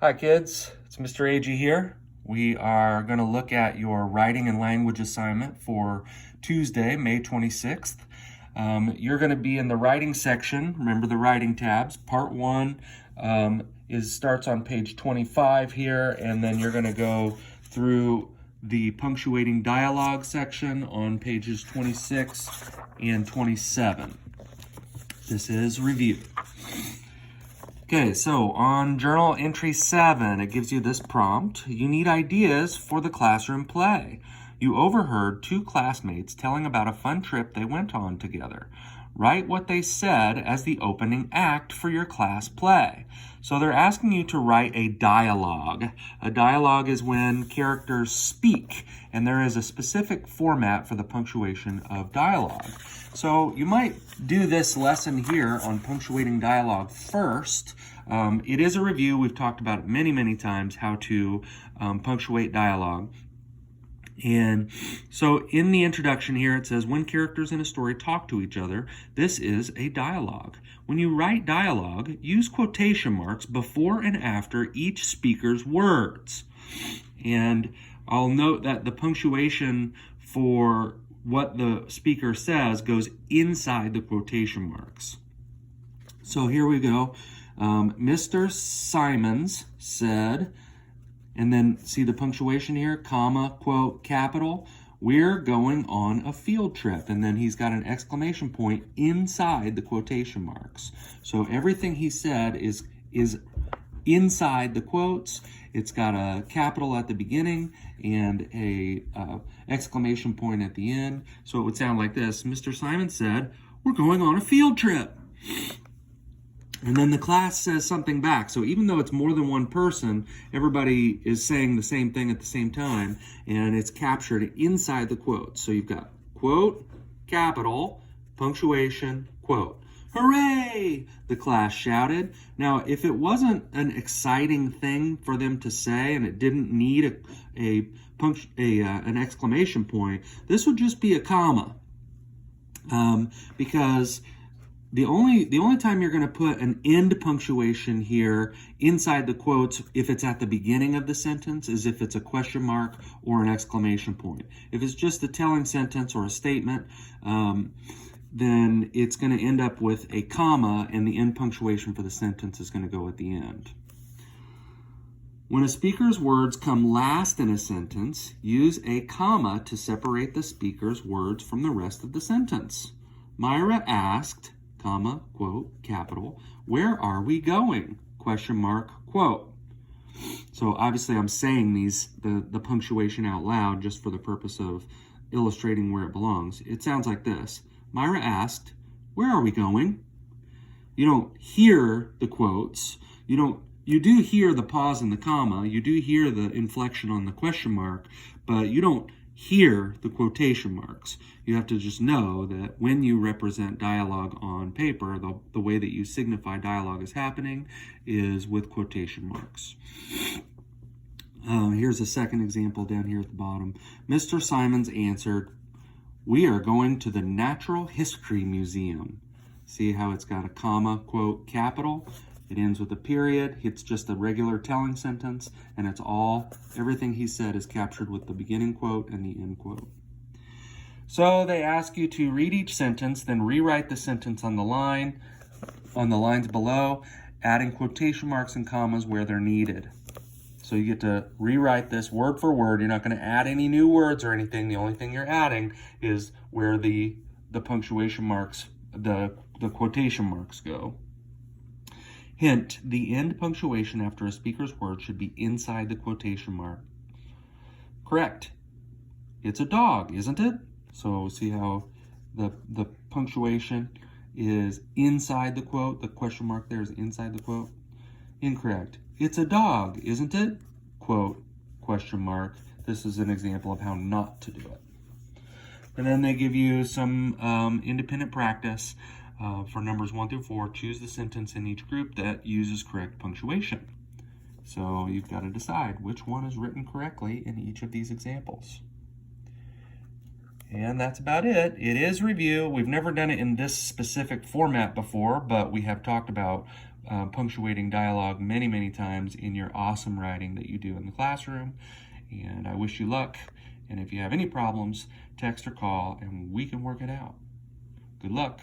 Hi kids, it's Mr. Agee here. We are going to look at your writing and language assignment for Tuesday, May 26th. You're going to be in the writing section. Remember the writing tabs. Part 1 starts on page 25 here, and then you're going to go through the punctuating dialogue section on pages 26 and 27. This is review. Okay, so on journal entry 7, it gives you this prompt. You need ideas for the classroom play. You overheard two classmates telling about a fun trip they went on together. Write what they said as the opening act for your class play. So they're asking you to write a dialogue. A dialogue is when characters speak, and there is a specific format for the punctuation of dialogue. So you might do this lesson here on punctuating dialogue first. It is a review. We've talked about it many times, how to punctuate dialogue. And so in the introduction here, it says, when characters in a story talk to each other, this is a dialogue. When you write dialogue, use quotation marks before and after each speaker's words. And I'll note that the punctuation for what the speaker says goes inside the quotation marks. So here we go. Mr. Simons said, and then see the punctuation here, comma, quote, capital, we're going on a field trip. And then he's got an exclamation point inside the quotation marks. So everything he said is inside the quotes. It's got a capital at the beginning and a exclamation point at the end. So it would sound like this. Mr. Simons said, we're going on a field trip. And then the class says something back. So even though it's more than one person, everybody is saying the same thing at the same time, and it's captured inside the quote. So you've got quote, capital, punctuation, quote. Hooray! The class shouted. Now, if it wasn't an exciting thing for them to say and it didn't need an exclamation point, this would just be a comma. Because the only time you're going to put an end punctuation here inside the quotes, if it's at the beginning of the sentence, is if it's a question mark or an exclamation point. If it's just a telling sentence or a statement, then it's going to end up with a comma, and the end punctuation for the sentence is going to go at the end. When a speaker's words come last in a sentence, use a comma to separate the speaker's words from the rest of the sentence. Myra asked, comma, quote, capital, where are we going? Question mark, quote. So obviously I'm saying the punctuation out loud just for the purpose of illustrating where it belongs. It sounds like this. Myra asked, where are we going? You don't hear the quotes. You do hear the pause and the comma. You do hear the inflection on the question mark, but you don't hear the quotation marks. You have to just know that when you represent dialogue on paper, the way that you signify dialogue is happening is with quotation marks. Here's a second example down here at the bottom. Mr. Simons answered, we are going to the Natural History Museum. See how it's got a comma, quote, capital. It ends with a period. It's just a regular telling sentence, and everything he said is captured with the beginning quote and the end quote. So they ask you to read each sentence, then rewrite the sentence on the lines below, adding quotation marks and commas where they're needed. So you get to rewrite this word for word. You're not going to add any new words or anything. The only thing you're adding is where the punctuation marks, the quotation marks go. Hint, the end punctuation after a speaker's word should be inside the quotation mark. Correct. It's a dog, isn't it? So see how the punctuation is inside the quote. The question mark there is inside the quote. Incorrect. It's a dog, isn't it? Quote, question mark. This is an example of how not to do it. And then they give you some independent practice. For numbers 1 through 4, choose the sentence in each group that uses correct punctuation. So you've got to decide which one is written correctly in each of these examples. And that's about it. It is review. We've never done it in this specific format before, but we have talked about punctuating dialogue many, many times in your awesome writing that you do in the classroom. And I wish you luck. And if you have any problems, text or call and we can work it out. Good luck.